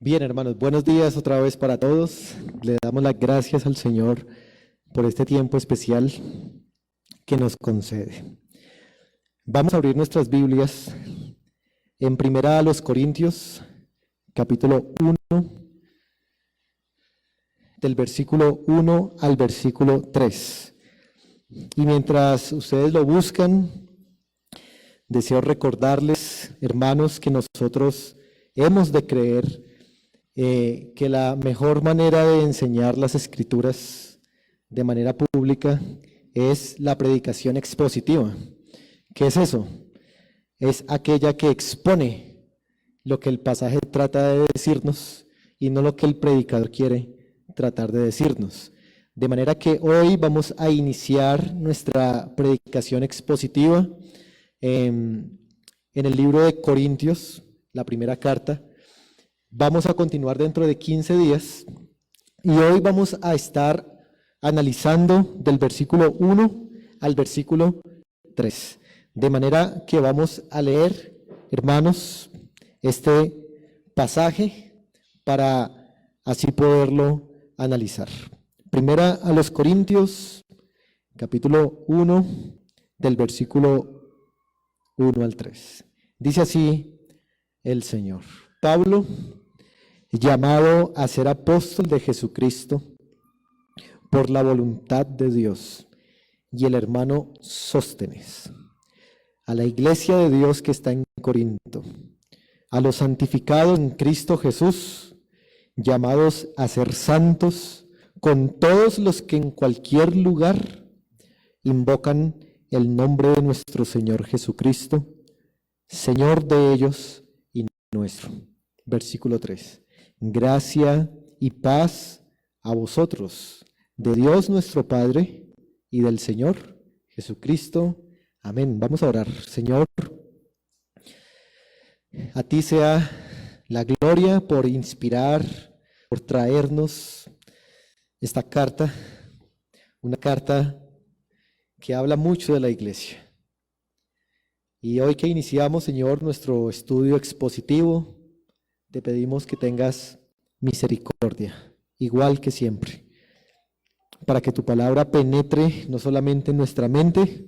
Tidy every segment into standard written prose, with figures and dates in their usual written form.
Bien, hermanos, buenos días otra vez para todos. Le damos las gracias al Señor por este tiempo especial que nos concede. Vamos a abrir nuestras Biblias en Primera a los Corintios, capítulo 1, del versículo 1 al versículo 3. Y mientras ustedes lo buscan, deseo recordarles, hermanos, que nosotros hemos de creer que la mejor manera de enseñar las Escrituras de manera pública es la predicación expositiva. ¿Qué es eso? Es aquella que expone lo que el pasaje trata de decirnos y no lo que el predicador quiere tratar de decirnos. De manera que hoy vamos a iniciar nuestra predicación expositiva en el libro de Corintios, la primera carta. Vamos a continuar dentro de 15 días y hoy vamos a estar analizando del versículo 1 al versículo 3. De manera que vamos a leer, hermanos, este pasaje para así poderlo analizar. Primera a los Corintios, capítulo 1, del versículo 1 al 3. Dice así el Señor: Pablo, llamado a ser apóstol de Jesucristo por la voluntad de Dios, y el hermano Sóstenes, a la iglesia de Dios que está en Corinto, a los santificados en Cristo Jesús, llamados a ser santos, con todos los que en cualquier lugar invocan el nombre de nuestro Señor Jesucristo, Señor de ellos y nuestro. Versículo 3. Gracia y paz a vosotros, de Dios nuestro Padre y del Señor Jesucristo. Amén. Vamos a orar. Señor, a ti sea la gloria por inspirar, por traernos esta carta, una carta que habla mucho de la iglesia. Y hoy que iniciamos, Señor, nuestro estudio expositivo, te pedimos que tengas misericordia, igual que siempre, para que tu palabra penetre no solamente en nuestra mente,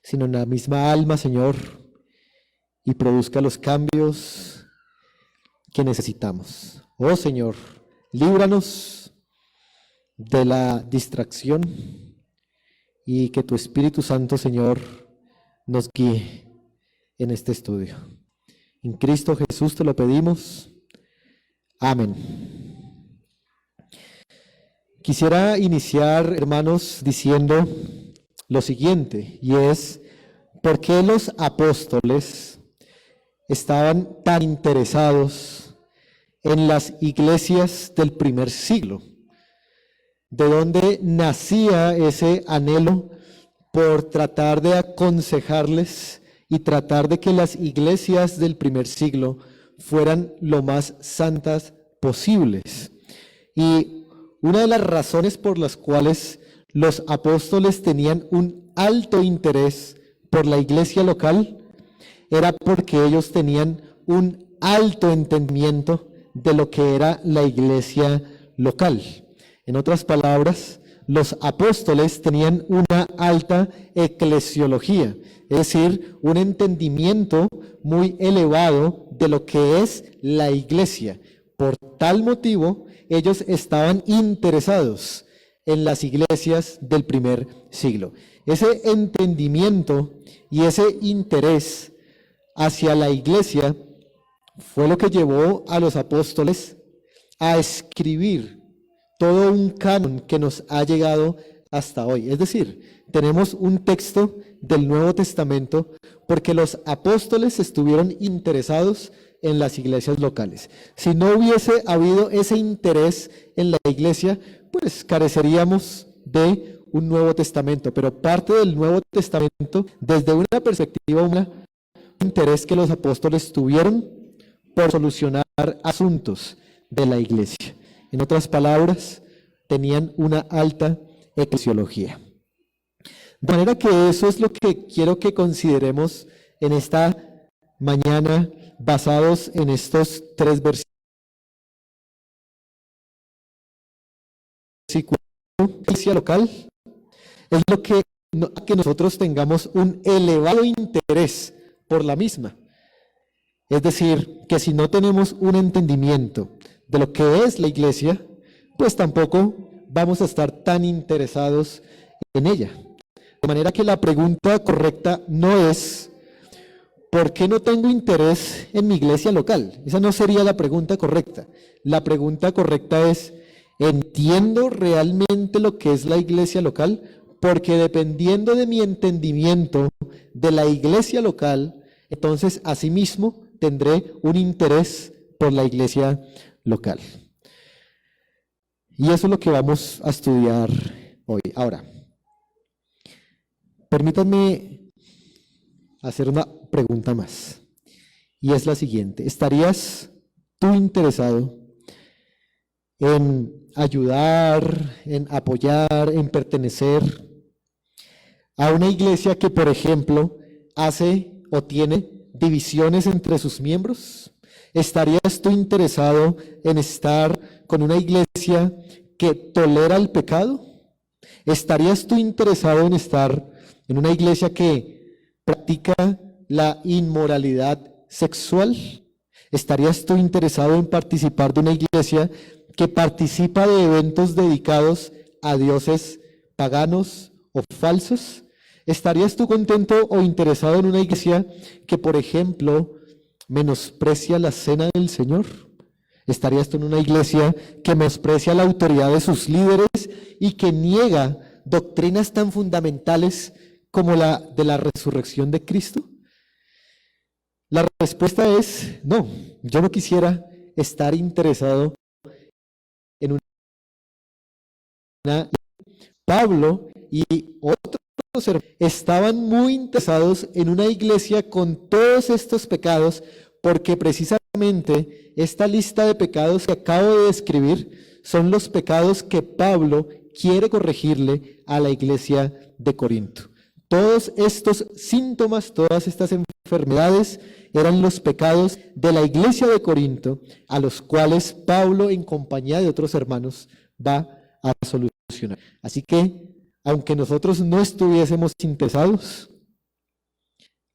sino en la misma alma, Señor, y produzca los cambios que necesitamos. Oh Señor, líbranos de la distracción y que tu Espíritu Santo, Señor, nos guíe en este estudio. En Cristo Jesús te lo pedimos. Amén. Quisiera iniciar, hermanos, diciendo lo siguiente, y es: ¿por qué los apóstoles estaban tan interesados en las iglesias del primer siglo? ¿De dónde nacía ese anhelo por tratar de aconsejarles y tratar de que las iglesias del primer siglo fueran lo más santas posibles? Y una de las razones por las cuales los apóstoles tenían un alto interés por la iglesia local era porque ellos tenían un alto entendimiento de lo que era la iglesia local. En otras palabras, los apóstoles tenían una alta eclesiología, es decir, un entendimiento muy elevado de lo que es la iglesia. Por tal motivo, ellos estaban interesados en las iglesias del primer siglo. Ese entendimiento y ese interés hacia la iglesia fue lo que llevó a los apóstoles a escribir todo un canon que nos ha llegado hasta hoy. Es decir, tenemos un texto del Nuevo Testamento porque los apóstoles estuvieron interesados en las iglesias locales. Si no hubiese habido ese interés en la iglesia, pues careceríamos de un Nuevo Testamento. Pero parte del Nuevo Testamento, desde una perspectiva humana, un interés que los apóstoles tuvieron por solucionar asuntos de la iglesia. En otras palabras, tenían una alta eclesiología. De manera que eso es lo que quiero que consideremos en esta mañana, basados en estos 3 versículos. versículo, iglesia local, es lo que nosotros tengamos un elevado interés por la misma. Es decir, que si no tenemos un entendimiento de lo que es la iglesia, pues tampoco vamos a estar tan interesados en ella. De manera que la pregunta correcta no es ¿por qué no tengo interés en mi iglesia local? Esa no sería la pregunta correcta. La pregunta correcta es ¿entiendo realmente lo que es la iglesia local? Porque dependiendo de mi entendimiento de la iglesia local, entonces asimismo tendré un interés por la iglesia local. Y eso es lo que vamos a estudiar hoy. Ahora, permítanme hacer una pregunta más. Y es la siguiente. ¿Estarías tú interesado en ayudar, en apoyar, en pertenecer a una iglesia que, por ejemplo, hace o tiene divisiones entre sus miembros? ¿Estarías tú interesado en estar con una iglesia que tolera el pecado? ¿Estarías tú interesado en estar en una iglesia que practica la inmoralidad sexual? ¿Estarías tú interesado en participar de una iglesia que participa de eventos dedicados a dioses paganos o falsos? ¿Estarías tú contento o interesado en una iglesia que, por ejemplo, menosprecia la cena del Señor? ¿Estarías tú en una iglesia que menosprecia la autoridad de sus líderes y que niega doctrinas tan fundamentales como la de la resurrección de Cristo? La respuesta es no. Yo no quisiera estar interesado en una... Pablo y otros estaban muy interesados en una iglesia con todos estos pecados, porque precisamente esta lista de pecados que acabo de describir son los pecados que Pablo quiere corregirle a la iglesia de Corinto. Todos estos síntomas, todas estas enfermedades eran los pecados de la iglesia de Corinto, a los cuales Pablo, en compañía de otros hermanos, va a solucionar. Así que, aunque nosotros no estuviésemos interesados,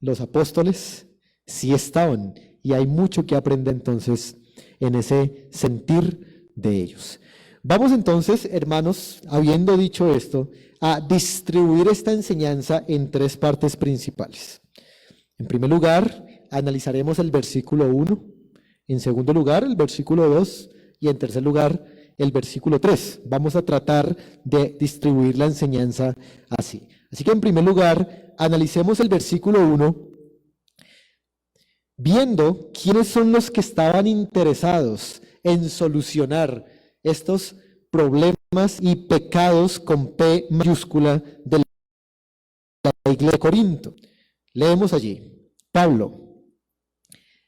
los apóstoles sí estaban, y hay mucho que aprender entonces en ese sentir de ellos. Vamos entonces, hermanos, habiendo dicho esto, a distribuir esta enseñanza en tres partes principales. En primer lugar, analizaremos el versículo 1, en segundo lugar, el versículo 2, y en tercer lugar, el versículo 3. Vamos a tratar de distribuir la enseñanza así. Así que en primer lugar, analicemos el versículo 1, viendo quiénes son los que estaban interesados en solucionar estos problemas y pecados con P mayúscula de la iglesia de Corinto. Leemos allí: Pablo,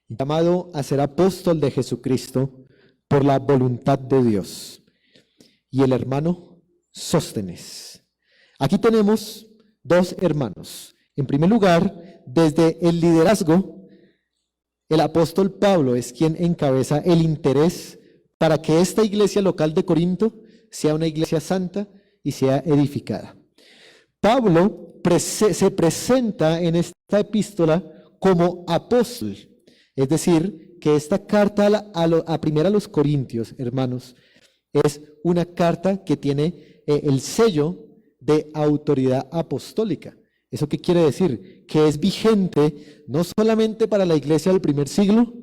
llamado a ser apóstol de Jesucristo por la voluntad de Dios, y el hermano Sóstenes. Aquí tenemos dos hermanos. En primer lugar, desde el liderazgo, el apóstol Pablo es quien encabeza el interés para que esta iglesia local de Corinto sea una iglesia santa y sea edificada. Pablo se presenta en esta epístola como apóstol, es decir, que esta carta primera a los Corintios, hermanos, es una carta que tiene el sello de autoridad apostólica. ¿Eso qué quiere decir? Que es vigente no solamente para la iglesia del primer siglo,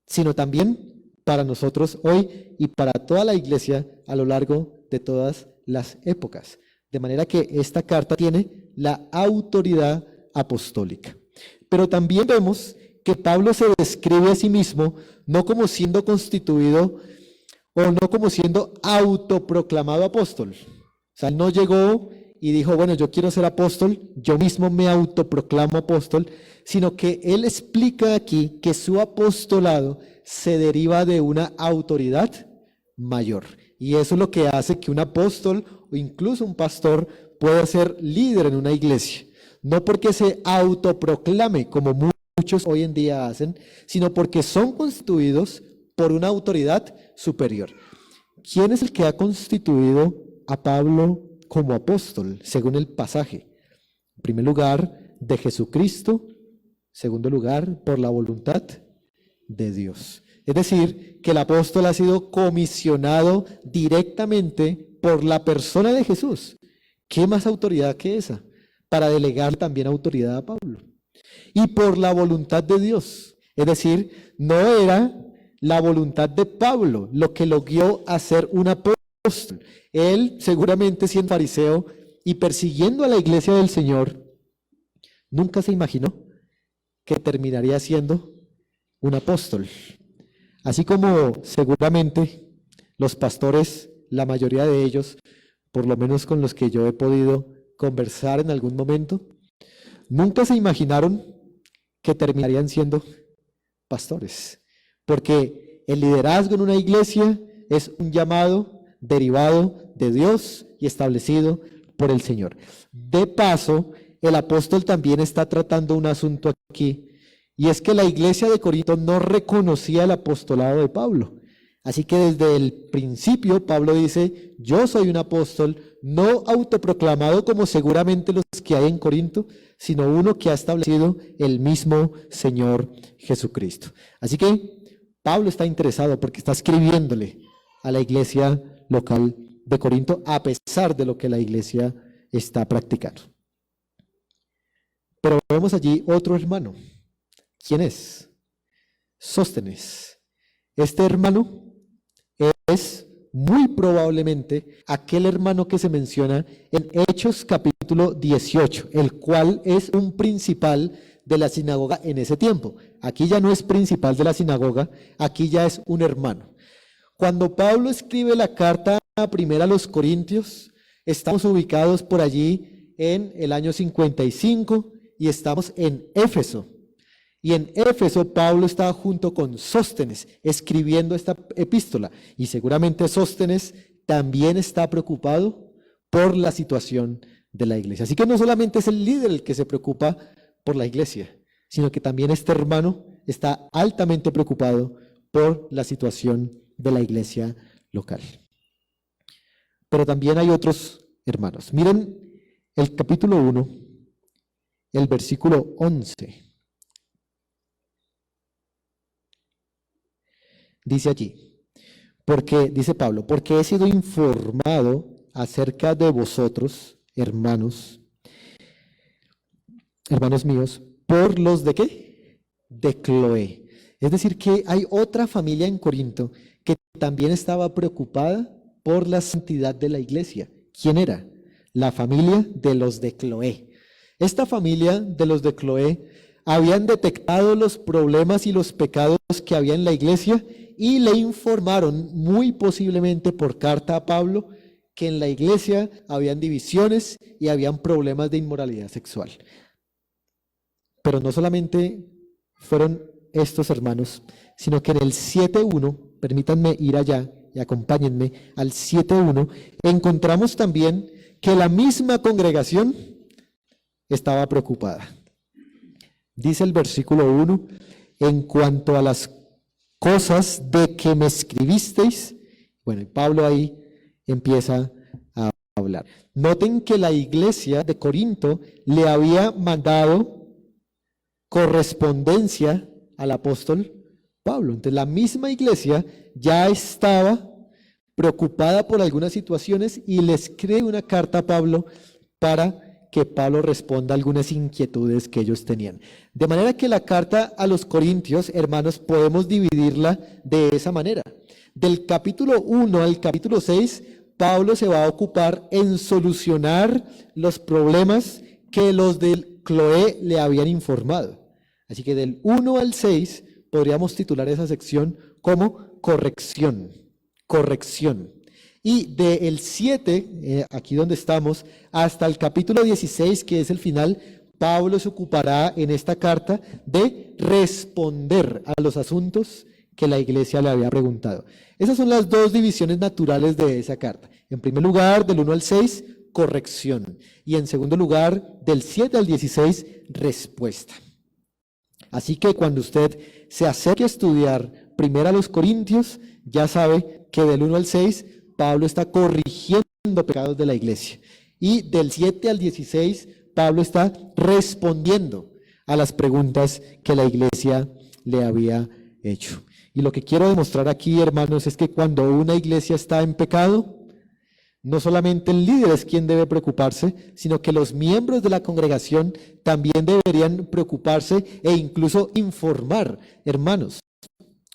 sino también para nosotros hoy y para toda la iglesia a lo largo de todas las épocas. De manera que esta carta tiene la autoridad apostólica. Pero también vemos que Pablo se describe a sí mismo no como siendo constituido o no como siendo autoproclamado apóstol. O sea, él no llegó y dijo, bueno, yo quiero ser apóstol, yo mismo me autoproclamo apóstol, sino que él explica aquí que su apostolado se deriva de una autoridad mayor. Y eso es lo que hace que un apóstol o incluso un pastor pueda ser líder en una iglesia. No porque se autoproclame como muchos hoy en día hacen, sino porque son constituidos por una autoridad superior. ¿Quién es el que ha constituido a Pablo como apóstol, según el pasaje. En primer lugar, de Jesucristo. En segundo lugar, por la voluntad de Dios. Es decir, que el apóstol ha sido comisionado directamente por la persona de Jesús. ¿Qué más autoridad que esa? Para delegar también autoridad a Pablo. Y por la voluntad de Dios. Es decir, no era la voluntad de Pablo lo que lo guió a ser un apóstol. Él, seguramente siendo fariseo y persiguiendo a la iglesia del Señor, nunca se imaginó que terminaría siendo un apóstol. Así como seguramente los pastores, la mayoría de ellos, por lo menos con los que yo he podido conversar en algún momento, nunca se imaginaron que terminarían siendo pastores. Porque el liderazgo en una iglesia es un llamado derivado de Dios y establecido por el Señor. De paso, el apóstol también está tratando un asunto aquí, y es que la iglesia de Corinto no reconocía el apostolado de Pablo. Así que desde el principio Pablo dice, yo soy un apóstol no autoproclamado como seguramente los que hay en Corinto, sino uno que ha establecido el mismo Señor Jesucristo. Así que Pablo está interesado porque está escribiéndole a la iglesia local de Corinto a pesar de lo que la iglesia está practicando. Pero vemos allí otro hermano. ¿Quién es? Sóstenes. Este hermano es muy probablemente aquel hermano que se menciona en Hechos capítulo 18, el cual es un principal de la sinagoga en ese tiempo. Aquí ya no es principal de la sinagoga, aquí ya es un hermano. Cuando Pablo escribe la carta primera a los Corintios, estamos ubicados por allí en el año 55 y estamos en Éfeso. Y en Éfeso Pablo estaba junto con Sóstenes escribiendo esta epístola. Y seguramente Sóstenes también está preocupado por la situación de la iglesia. Así que no solamente es el líder el que se preocupa por la iglesia, sino que también este hermano está altamente preocupado por la situación de la iglesia local. Pero también hay otros hermanos. Miren el capítulo 1, el versículo 11. Dice allí, dice Pablo, porque he sido informado acerca de vosotros, hermanos míos, por los de ¿qué? De Cloé. Es decir, que hay otra familia en Corinto que también estaba preocupada por la santidad de la iglesia. ¿Quién era? La familia de los de Cloé. Esta familia de los de Cloé habían detectado los problemas y los pecados que había en la iglesia y le informaron, muy posiblemente por carta a Pablo, que en la iglesia habían divisiones y habían problemas de inmoralidad sexual. Pero no solamente fueron estos hermanos, sino que en el 7.1, permítanme ir allá y acompáñenme al 7.1, encontramos también que la misma congregación estaba preocupada. Dice el versículo 1, en cuanto a las cosas de que me escribisteis. Bueno, y Pablo ahí empieza a hablar. Noten que la iglesia de Corinto le había mandado correspondencia al apóstol Pablo. Entonces la misma iglesia ya estaba preocupada por algunas situaciones y le escribe una carta a Pablo para que Pablo responda a algunas inquietudes que ellos tenían. De manera que la carta a los Corintios, hermanos, podemos dividirla de esa manera. Del capítulo 1 al capítulo 6, Pablo se va a ocupar en solucionar los problemas que los del Cloé le habían informado. Así que del 1 al 6 podríamos titular esa sección como corrección. Y del 7, aquí donde estamos, hasta el capítulo 16, que es el final, Pablo se ocupará en esta carta de responder a los asuntos que la iglesia le había preguntado. Esas son las dos divisiones naturales de esa carta. En primer lugar, del 1 al 6, corrección. Y en segundo lugar, del 7 al 16, respuesta. Así que cuando usted se acerque a estudiar primero a los Corintios, ya sabe que del 1 al 6, Pablo está corrigiendo pecados de la iglesia. Y del 7 al 16, Pablo está respondiendo a las preguntas que la iglesia le había hecho. Y lo que quiero demostrar aquí, hermanos, es que cuando una iglesia está en pecado, no solamente el líder es quien debe preocuparse, sino que los miembros de la congregación también deberían preocuparse e incluso informar. Hermanos,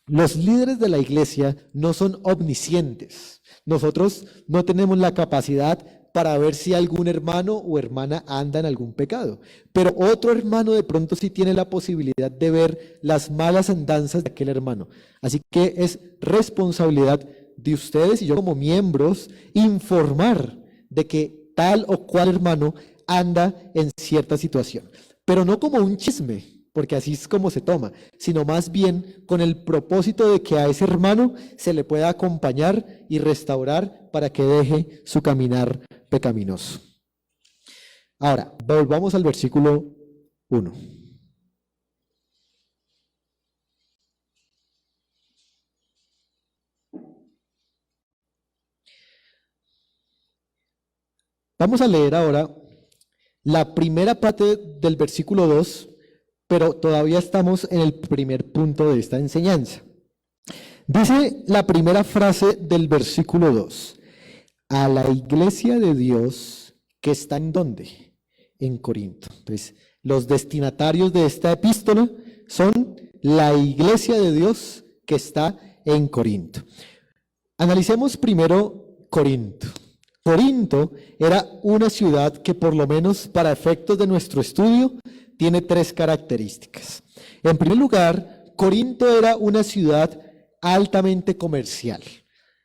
los líderes de la iglesia no son omniscientes. Nosotros no tenemos la capacidad para ver si algún hermano o hermana anda en algún pecado. Pero otro hermano de pronto sí tiene la posibilidad de ver las malas andanzas de aquel hermano. Así que es responsabilidad de ustedes y yo como miembros informar de que tal o cual hermano anda en cierta situación. Pero no como un chisme, porque así es como se toma, sino más bien con el propósito de que a ese hermano se le pueda acompañar y restaurar para que deje su caminar pecaminoso. Ahora, volvamos al versículo 1. Vamos a leer ahora la primera parte del versículo 2, pero todavía estamos en el primer punto de esta enseñanza. Dice la primera frase del versículo 2, a la iglesia de Dios que está ¿en dónde? En Corinto. Entonces, los destinatarios de esta epístola son la iglesia de Dios que está en Corinto. Analicemos primero Corinto. Corinto era una ciudad que, por lo menos para efectos de nuestro estudio, tiene tres características. En primer lugar, Corinto era una ciudad altamente comercial.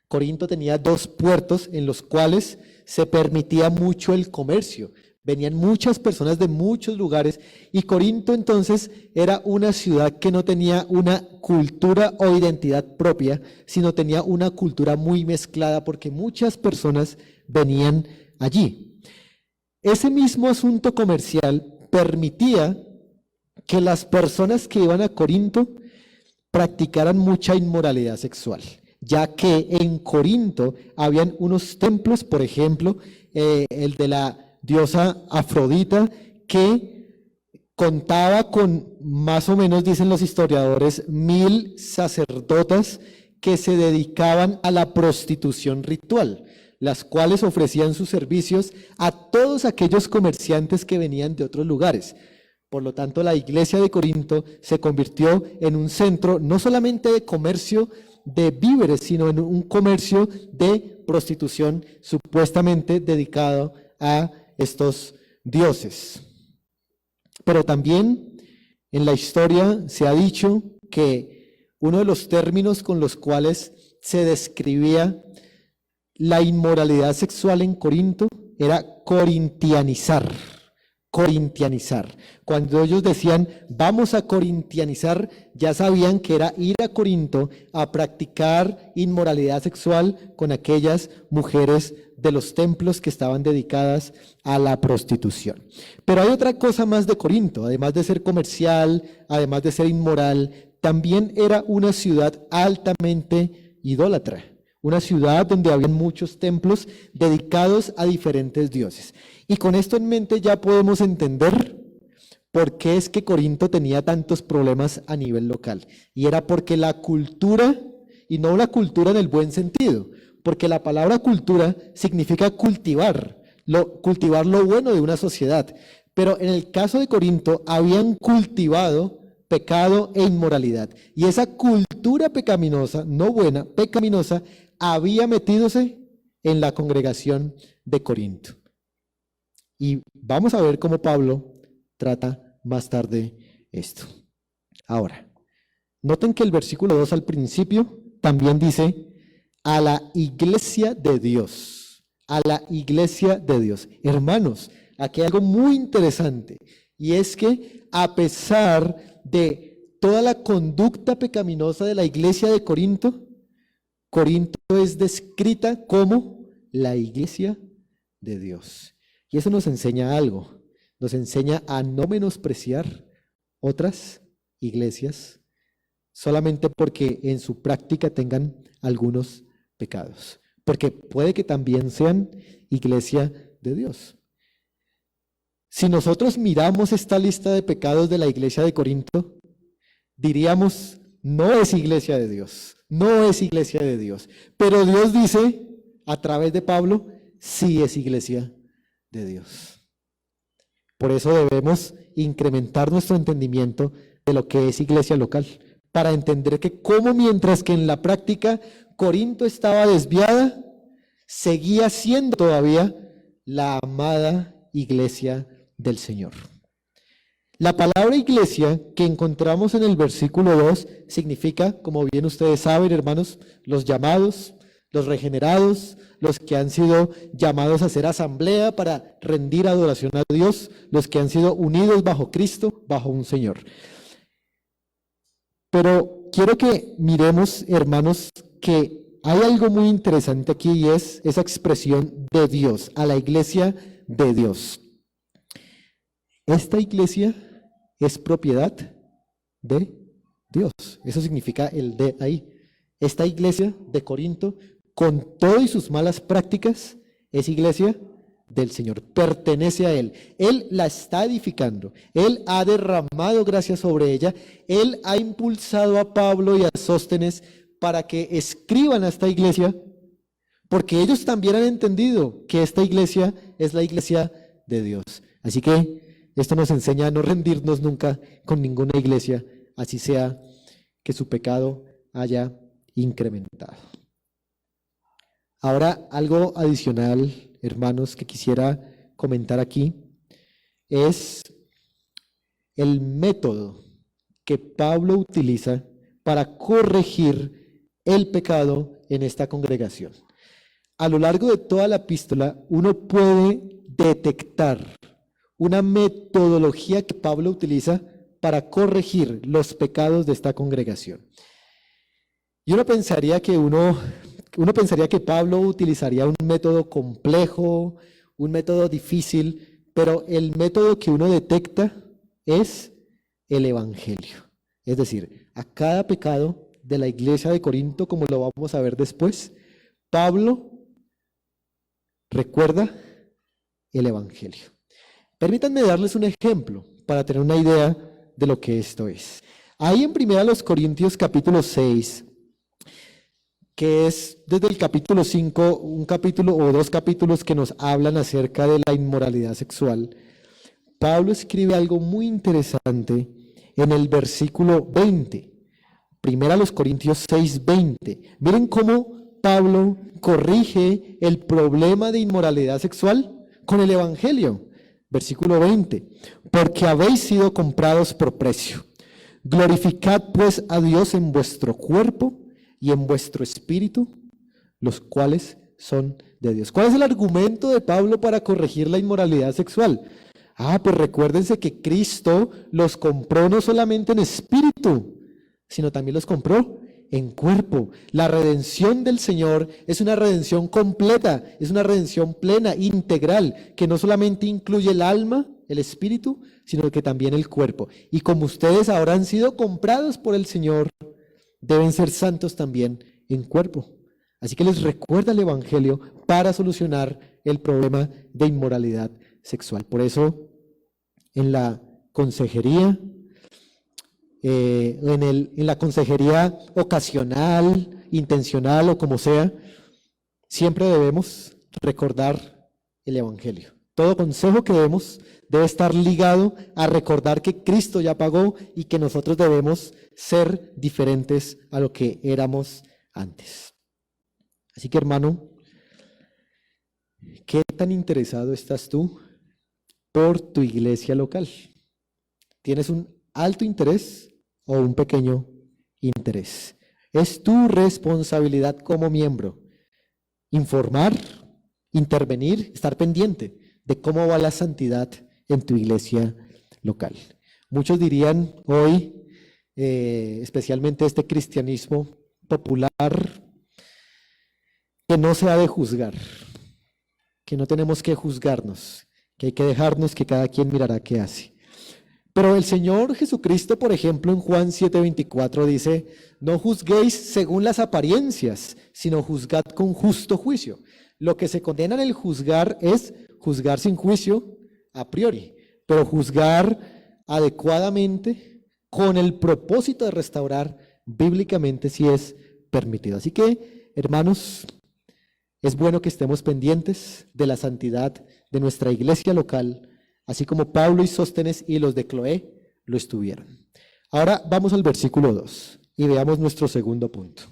Corinto tenía 2 puertos en los cuales se permitía mucho el comercio. Venían muchas personas de muchos lugares y Corinto entonces era una ciudad que no tenía una cultura o identidad propia, sino tenía una cultura muy mezclada porque muchas personas venían allí. Ese mismo asunto comercial permitía que las personas que iban a Corinto practicaran mucha inmoralidad sexual, ya que en Corinto habían unos templos, por ejemplo, el de la diosa Afrodita, que contaba con más o menos, dicen los historiadores, 1000 sacerdotas que se dedicaban a la prostitución ritual, las cuales ofrecían sus servicios a todos aquellos comerciantes que venían de otros lugares. Por lo tanto, la iglesia de Corinto se convirtió en un centro no solamente de comercio de víveres, sino en un comercio de prostitución supuestamente dedicado a estos dioses. Pero también en la historia se ha dicho que uno de los términos con los cuales se describía la inmoralidad sexual en Corinto era corintianizar. Corintianizar. Cuando ellos decían, vamos a corintianizar, ya sabían que era ir a Corinto a practicar inmoralidad sexual con aquellas mujeres de los templos que estaban dedicadas a la prostitución. Pero hay otra cosa más de Corinto, además de ser comercial, además de ser inmoral, también era una ciudad altamente idólatra. Una ciudad donde había muchos templos dedicados a diferentes dioses. Y con esto en mente ya podemos entender por qué es que Corinto tenía tantos problemas a nivel local. Y era porque la cultura, y no la cultura en el buen sentido, porque la palabra cultura significa cultivar lo bueno de una sociedad. Pero en el caso de Corinto habían cultivado pecado e inmoralidad. Y esa cultura pecaminosa, no buena, pecaminosa, había metidose en la congregación de Corinto. Y vamos a ver cómo Pablo trata más tarde esto. Ahora, noten que el versículo 2 al principio también dice, a la iglesia de Dios, a la iglesia de Dios. Hermanos, aquí hay algo muy interesante, y es que a pesar de toda la conducta pecaminosa de la iglesia de Corinto, Corinto es descrita como la iglesia de Dios. Y eso nos enseña algo, nos enseña a no menospreciar otras iglesias solamente porque en su práctica tengan algunos pecados. porque puede que también sean iglesia de Dios. Si nosotros miramos esta lista de pecados de la iglesia de Corinto, diríamos, no es iglesia de Dios, no es iglesia de Dios. Pero Dios dice, a través de Pablo, sí es iglesia de Dios. Por eso debemos incrementar nuestro entendimiento de lo que es iglesia local, para entender que como mientras que en la práctica Corinto estaba desviada, seguía siendo todavía la amada iglesia del Señor. La palabra iglesia que encontramos en el versículo 2 significa, como bien ustedes saben, hermanos, los llamados, los regenerados, los que han sido llamados a hacer asamblea para rendir adoración a Dios, los que han sido unidos bajo Cristo, bajo un Señor. Pero quiero que miremos, hermanos, que hay algo muy interesante aquí y es esa expresión de Dios, a la iglesia de Dios. Esta iglesia es propiedad de Dios. Eso significa el de ahí. Esta iglesia de Corinto, con todas sus malas prácticas, es iglesia del Señor, pertenece a Él. Él la está edificando, Él ha derramado gracia sobre ella, Él ha impulsado a Pablo y a Sóstenes para que escriban a esta iglesia, porque ellos también han entendido que esta iglesia es la iglesia de Dios. Así que esto nos enseña a no rendirnos nunca con ninguna iglesia, así sea que su pecado haya incrementado. Ahora, algo adicional, hermanos, que quisiera comentar aquí, es el método que Pablo utiliza para corregir el pecado en esta congregación. A lo largo de toda la epístola, uno puede detectar una metodología que Pablo utiliza para corregir los pecados de esta congregación. Y uno pensaría que Pablo utilizaría un método complejo, un método difícil, pero el método que uno detecta es el Evangelio. Es decir, a cada pecado de la iglesia de Corinto, como lo vamos a ver después, Pablo recuerda el Evangelio. Permítanme darles un ejemplo para tener una idea de lo que esto es. Ahí en 1 Corintios capítulo 6, que es desde el capítulo 5, un capítulo o dos capítulos que nos hablan acerca de la inmoralidad sexual, Pablo escribe algo muy interesante en el versículo 20. 1 Corintios 6, 20. Miren cómo Pablo corrige el problema de inmoralidad sexual con el Evangelio. Versículo 20. Porque habéis sido comprados por precio. Glorificad pues a Dios en vuestro cuerpo y en vuestro espíritu, los cuales son de Dios. ¿Cuál es el argumento de Pablo para corregir la inmoralidad sexual? Pues recuérdense que Cristo los compró no solamente en espíritu, sino también los compró en cuerpo. La redención del Señor es una redención completa, es una redención plena, integral, que no solamente incluye el alma, el espíritu, sino que también el cuerpo. Y como ustedes ahora han sido comprados por el Señor, deben ser santos también en cuerpo. Así que les recuerda el Evangelio para solucionar el problema de inmoralidad sexual. Por eso, en la consejería, en la consejería ocasional, intencional o como sea, siempre debemos recordar el Evangelio. Todo consejo que demos debe estar ligado a recordar que Cristo ya pagó y que nosotros debemos ser diferentes a lo que éramos antes. Así que, hermano, ¿qué tan interesado estás tú por tu iglesia local? ¿Tienes un alto interés o un pequeño interés? Es tu responsabilidad como miembro informar, intervenir, estar pendiente de cómo va la santidad en tu iglesia local. Muchos dirían hoy, especialmente este cristianismo popular, que no se ha de juzgar, que no tenemos que juzgarnos, que hay que dejarnos que cada quien mirará qué hace. Pero el Señor Jesucristo, por ejemplo, en Juan 7:24 dice, no juzguéis según las apariencias, sino juzgad con justo juicio. Lo que se condena en el juzgar es juzgar sin juicio a priori, pero juzgar adecuadamente con el propósito de restaurar bíblicamente si es permitido. Así que, hermanos, es bueno que estemos pendientes de la santidad de nuestra iglesia local, así como Pablo y Sóstenes y los de Cloé lo estuvieron. Ahora vamos al versículo 2 y veamos nuestro segundo punto.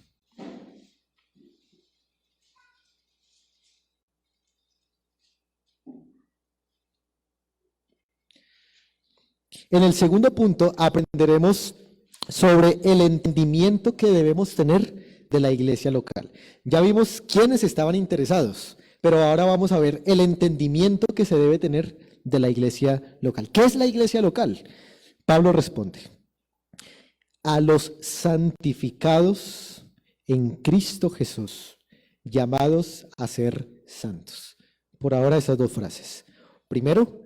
En el segundo punto aprenderemos sobre el entendimiento que debemos tener de la iglesia local. Ya vimos quiénes estaban interesados, pero ahora vamos a ver el entendimiento que se debe tener de la iglesia local. ¿Qué es la iglesia local? Pablo responde, a los santificados en Cristo Jesús, llamados a ser santos. Por ahora esas dos frases. Primero,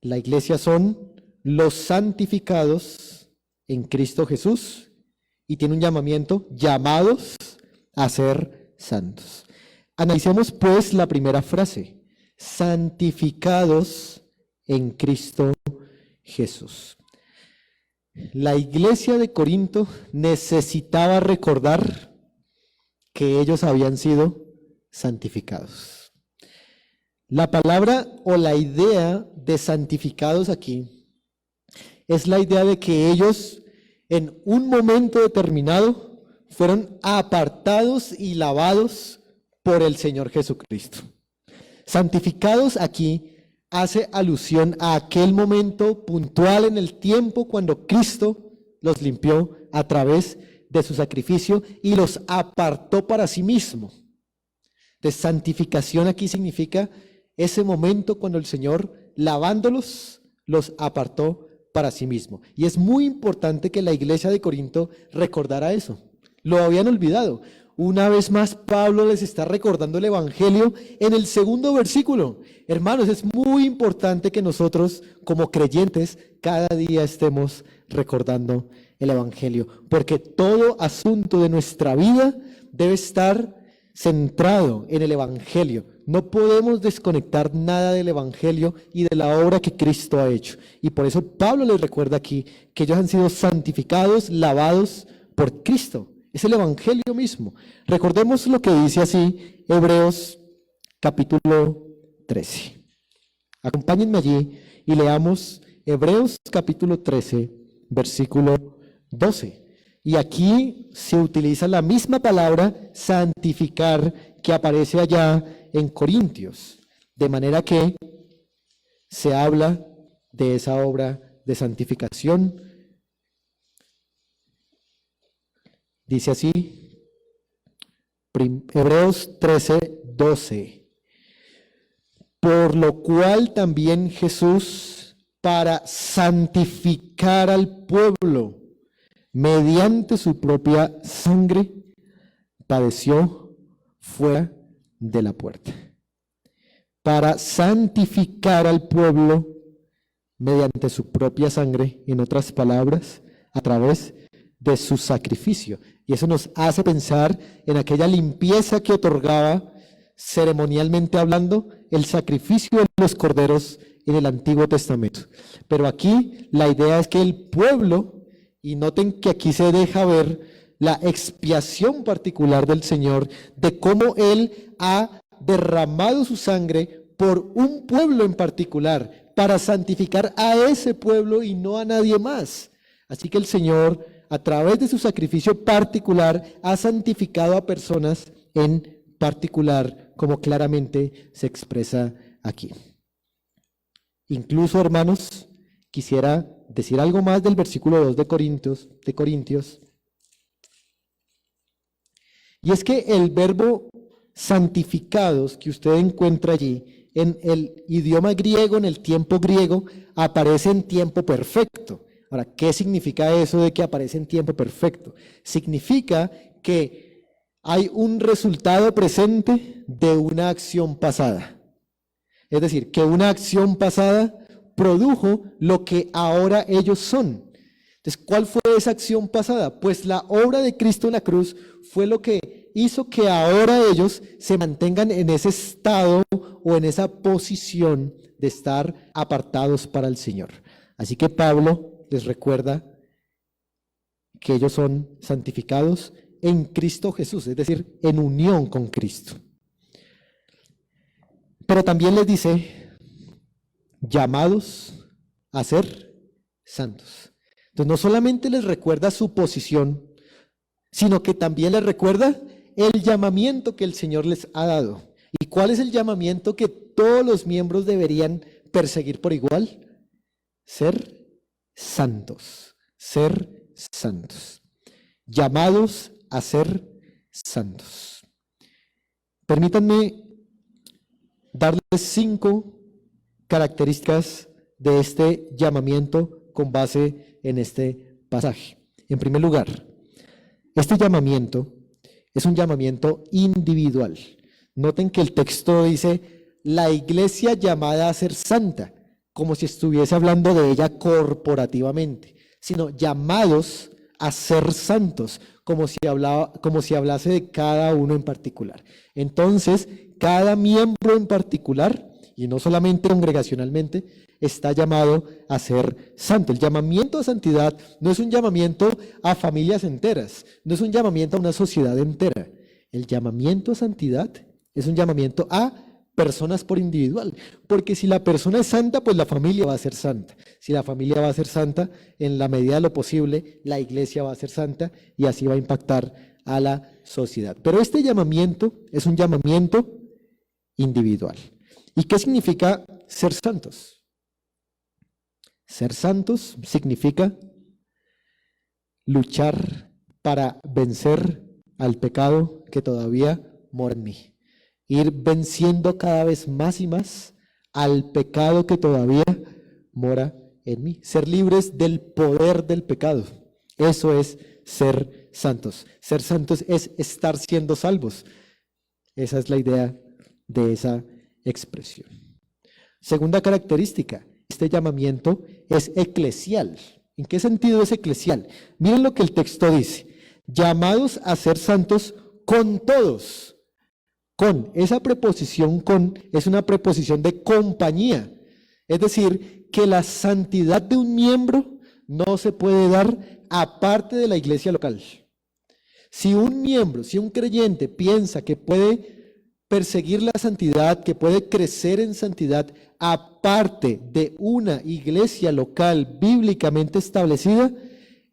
la iglesia son los santificados en Cristo Jesús y tiene un llamamiento, llamados a ser santos. Analicemos pues la primera frase, santificados en Cristo Jesús. La iglesia de Corinto necesitaba recordar que ellos habían sido santificados. La palabra o la idea de santificados aquí es la idea de que ellos en un momento determinado fueron apartados y lavados por el Señor Jesucristo. Santificados aquí hace alusión a aquel momento puntual en el tiempo cuando Cristo los limpió a través de su sacrificio y los apartó para sí mismo. De santificación aquí significa ese momento cuando el Señor, lavándolos, los apartó para sí mismo. Y es muy importante que la iglesia de Corinto recordara eso. Lo habían olvidado. Una vez más, Pablo les está recordando el Evangelio en el segundo versículo. Hermanos, es muy importante que nosotros, como creyentes, cada día estemos recordando el Evangelio, porque todo asunto de nuestra vida debe estar centrado en el Evangelio. No podemos desconectar nada del Evangelio y de la obra que Cristo ha hecho. Y por eso Pablo les recuerda aquí que ellos han sido santificados, lavados por Cristo. Es el Evangelio mismo. Recordemos lo que dice así Hebreos capítulo 13. Acompáñenme allí y leamos Hebreos capítulo 13, versículo 12. Y aquí se utiliza la misma palabra santificar que aparece allá en Corintios, de manera que se habla de esa obra de santificación. Dice así, Hebreos 13, 12. Por lo cual también Jesús, para santificar al pueblo, mediante su propia sangre, padeció fuera de la puerta. Para santificar al pueblo, mediante su propia sangre, en otras palabras, a través de su sacrificio. Y eso nos hace pensar en aquella limpieza que otorgaba, ceremonialmente hablando, el sacrificio de los corderos en el Antiguo Testamento. Pero aquí la idea es que el pueblo, y noten que aquí se deja ver la expiación particular del Señor, de cómo Él ha derramado su sangre por un pueblo en particular, para santificar a ese pueblo y no a nadie más. Así que el Señor, a través de su sacrificio particular, ha santificado a personas en particular, como claramente se expresa aquí. Incluso, hermanos, quisiera decir algo más del versículo 2 de Corintios. Y es que el verbo santificados que usted encuentra allí en el idioma griego, en el tiempo griego, aparece en tiempo perfecto. Ahora, ¿qué significa eso de que aparece en tiempo perfecto? Significa que hay un resultado presente de una acción pasada. Es decir, que una acción pasada produjo lo que ahora ellos son. Entonces, ¿cuál fue esa acción pasada? Pues la obra de Cristo en la cruz fue lo que hizo que ahora ellos se mantengan en ese estado o en esa posición de estar apartados para el Señor. Así que Pablo les recuerda que ellos son santificados en Cristo Jesús, es decir, en unión con Cristo. Pero también les dice, llamados a ser santos. Entonces no solamente les recuerda su posición, sino que también les recuerda el llamamiento que el Señor les ha dado. ¿Y cuál es el llamamiento que todos los miembros deberían perseguir por igual? Ser santos, ser santos. Llamados a ser santos. Permítanme darles 5 características de este llamamiento con base en este pasaje. En primer lugar, este llamamiento es un llamamiento individual. Noten que el texto dice, la iglesia llamada a ser santa, como si estuviese hablando de ella corporativamente, sino llamados a ser santos, como si hablase de cada uno en particular. Entonces, cada miembro en particular, y no solamente congregacionalmente, está llamado a ser santo. El llamamiento a santidad no es un llamamiento a familias enteras, no es un llamamiento a una sociedad entera. El llamamiento a santidad es un llamamiento a personas por individual, porque si la persona es santa, pues la familia va a ser santa. Si la familia va a ser santa, en la medida de lo posible, la iglesia va a ser santa y así va a impactar a la sociedad. Pero este llamamiento es un llamamiento individual. ¿Y qué significa ser santos? Ser santos significa luchar para vencer al pecado que todavía mora en mí. Ir venciendo cada vez más y más al pecado que todavía mora en mí. Ser libres del poder del pecado. Eso es ser santos. Ser santos es estar siendo salvos. Esa es la idea de esa expresión. Segunda característica, este llamamiento es eclesial. ¿En qué sentido es eclesial? Miren lo que el texto dice. Llamados a ser santos con todos. Con, esa preposición con es una preposición de compañía. Es decir, que la santidad de un miembro no se puede dar aparte de la iglesia local. Si un miembro, si un creyente piensa que puede perseguir la santidad, que puede crecer en santidad aparte de una iglesia local bíblicamente establecida,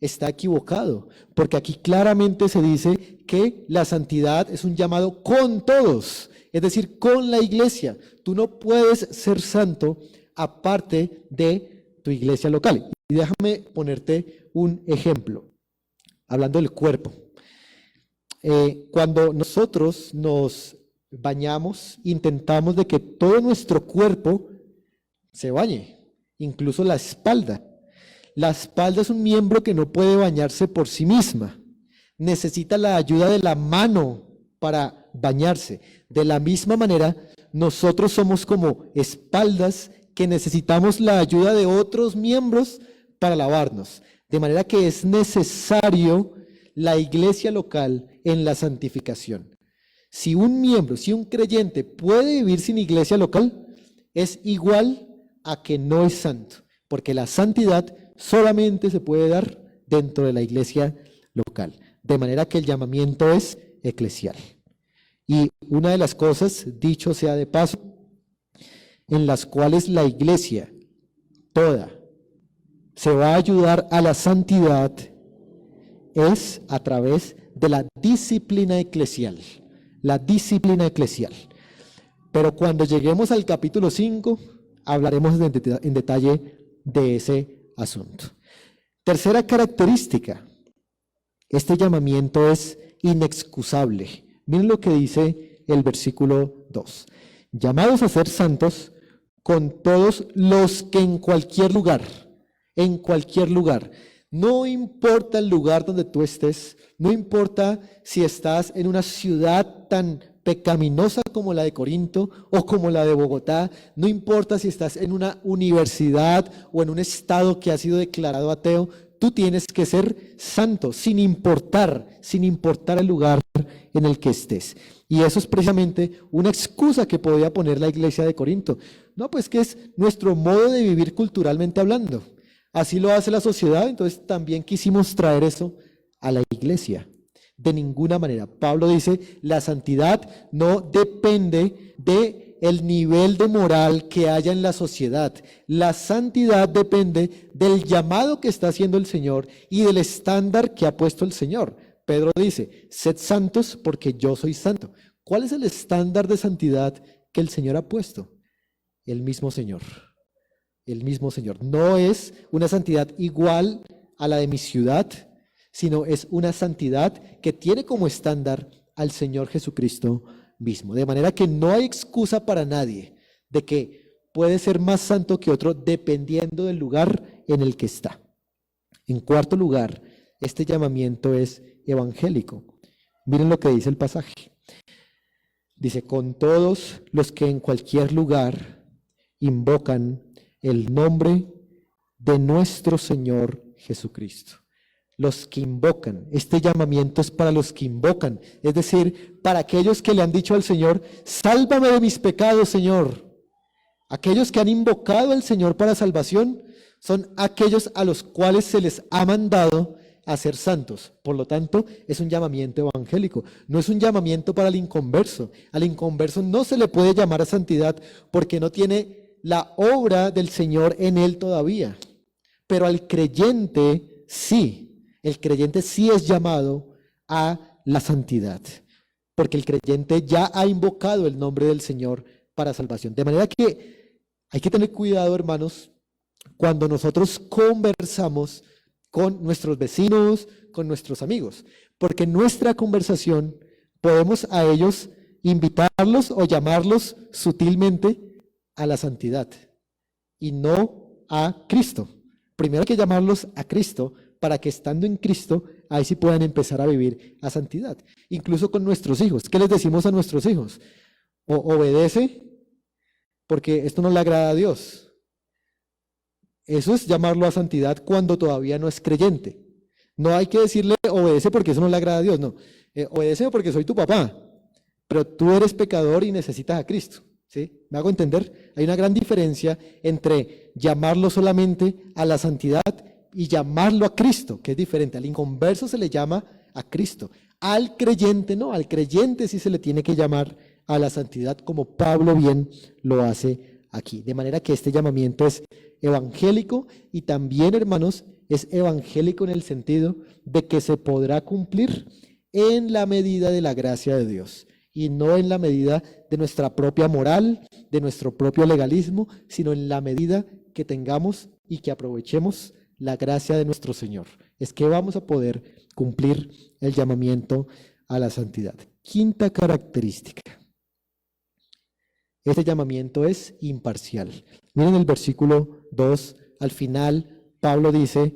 está equivocado, porque aquí claramente se dice que la santidad es un llamado con todos, es decir, con la iglesia. Tú no puedes ser santo aparte de tu iglesia local. Y déjame ponerte un ejemplo, hablando del cuerpo. Cuando nosotros nos bañamos, intentamos de que todo nuestro cuerpo se bañe, incluso la espalda. La espalda es un miembro que no puede bañarse por sí misma. Necesita la ayuda de la mano para bañarse. De la misma manera, nosotros somos como espaldas que necesitamos la ayuda de otros miembros para lavarnos. De manera que es necesario la iglesia local en la santificación. Si un miembro, si un creyente puede vivir sin iglesia local, es igual a que no es santo, porque la santidad solamente se puede dar dentro de la iglesia local, de manera que el llamamiento es eclesial. Y una de las cosas, dicho sea de paso, en las cuales la iglesia toda se va a ayudar a la santidad es a través de la disciplina eclesial. La disciplina eclesial. Pero cuando lleguemos al capítulo 5, hablaremos en detalle de ese asunto. Tercera característica, este llamamiento es inexcusable. Miren lo que dice el versículo 2. Llamados a ser santos con todos los que en cualquier lugar, no importa el lugar donde tú estés, no importa si estás en una ciudad tan pecaminosa como la de Corinto o como la de Bogotá, no importa si estás en una universidad o en un estado que ha sido declarado ateo, tú tienes que ser santo, sin importar el lugar en el que estés. Y eso es precisamente una excusa que podía poner la iglesia de Corinto. No, pues que es nuestro modo de vivir culturalmente hablando. Así lo hace la sociedad, entonces también quisimos traer eso a la iglesia. De ninguna manera. Pablo dice, la santidad no depende del nivel de moral que haya en la sociedad. La santidad depende del llamado que está haciendo el Señor y del estándar que ha puesto el Señor. Pedro dice, sed santos porque yo soy santo. ¿Cuál es el estándar de santidad que el Señor ha puesto? El mismo Señor. El mismo Señor. No es una santidad igual a la de mi ciudad, sino es una santidad que tiene como estándar al Señor Jesucristo mismo. De manera que no hay excusa para nadie de que puede ser más santo que otro dependiendo del lugar en el que está. En cuarto lugar, este llamamiento es evangélico. Miren lo que dice el pasaje. Dice, con todos los que en cualquier lugar invocan el nombre de nuestro Señor Jesucristo. Los que invocan, este llamamiento es para los que invocan, es decir, para aquellos que le han dicho al Señor, sálvame de mis pecados, Señor. Aquellos que han invocado al Señor para salvación son aquellos a los cuales se les ha mandado a ser santos. Por lo tanto, es un llamamiento evangélico, no es un llamamiento para el inconverso. Al inconverso no se le puede llamar a santidad porque no tiene la obra del Señor en él todavía, pero al creyente sí. El creyente sí es llamado a la santidad, porque el creyente ya ha invocado el nombre del Señor para salvación. De manera que hay que tener cuidado, hermanos, cuando nosotros conversamos con nuestros vecinos, con nuestros amigos, porque en nuestra conversación podemos a ellos invitarlos o llamarlos sutilmente a la santidad y no a Cristo. Primero hay que llamarlos a Cristo, para que estando en Cristo, ahí sí puedan empezar a vivir a santidad. Incluso con nuestros hijos. ¿Qué les decimos a nuestros hijos? Obedece, porque esto no le agrada a Dios. Eso es llamarlo a santidad cuando todavía no es creyente. No hay que decirle obedece porque eso no le agrada a Dios, no. Obedece porque soy tu papá, pero tú eres pecador y necesitas a Cristo. ¿Sí? ¿Me hago entender? Hay una gran diferencia entre llamarlo solamente a la santidad y llamarlo a Cristo, que es diferente. Al inconverso se le llama a Cristo. Al creyente no, al creyente sí se le tiene que llamar a la santidad, como Pablo bien lo hace aquí. De manera que este llamamiento es evangélico y también, hermanos, es evangélico en el sentido de que se podrá cumplir en la medida de la gracia de Dios y no en la medida de nuestra propia moral, de nuestro propio legalismo, sino en la medida que tengamos y que aprovechemos la gracia de nuestro Señor. Es que vamos a poder cumplir el llamamiento a la santidad. Quinta característica. Este llamamiento es imparcial. Miren el versículo 2, al final Pablo dice,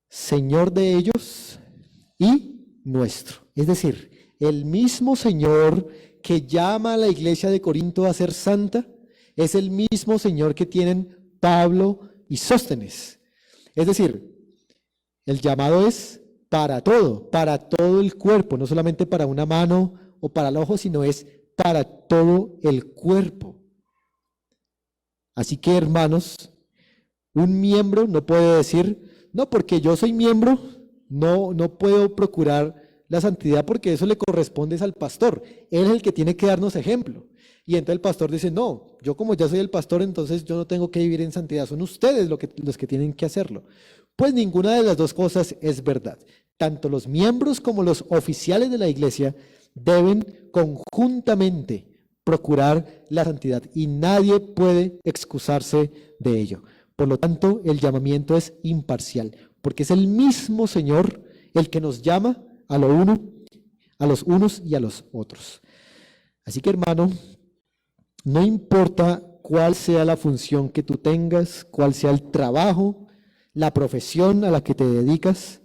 Señor de ellos y nuestro. Es decir, el mismo Señor que llama a la iglesia de Corinto a ser santa, es el mismo Señor que tienen Pablo y Sóstenes. Es decir, el llamado es para todo el cuerpo, no solamente para una mano o para el ojo, sino es para todo el cuerpo. Así que, hermanos, un miembro no puede decir, no, porque yo soy miembro, no puedo procurar la santidad porque eso le corresponde al pastor. Él es el que tiene que darnos ejemplo. Y entonces el pastor dice, no, yo como ya soy el pastor, entonces yo no tengo que vivir en santidad, son ustedes los que tienen que hacerlo. Pues ninguna de las dos cosas es verdad. Tanto los miembros como los oficiales de la iglesia deben conjuntamente procurar la santidad y nadie puede excusarse de ello. Por lo tanto, el llamamiento es imparcial, porque es el mismo Señor el que nos llama a lo uno, a los unos y a los otros. Así que, hermano, no importa cuál sea la función que tú tengas, cuál sea el trabajo, la profesión a la que te dedicas,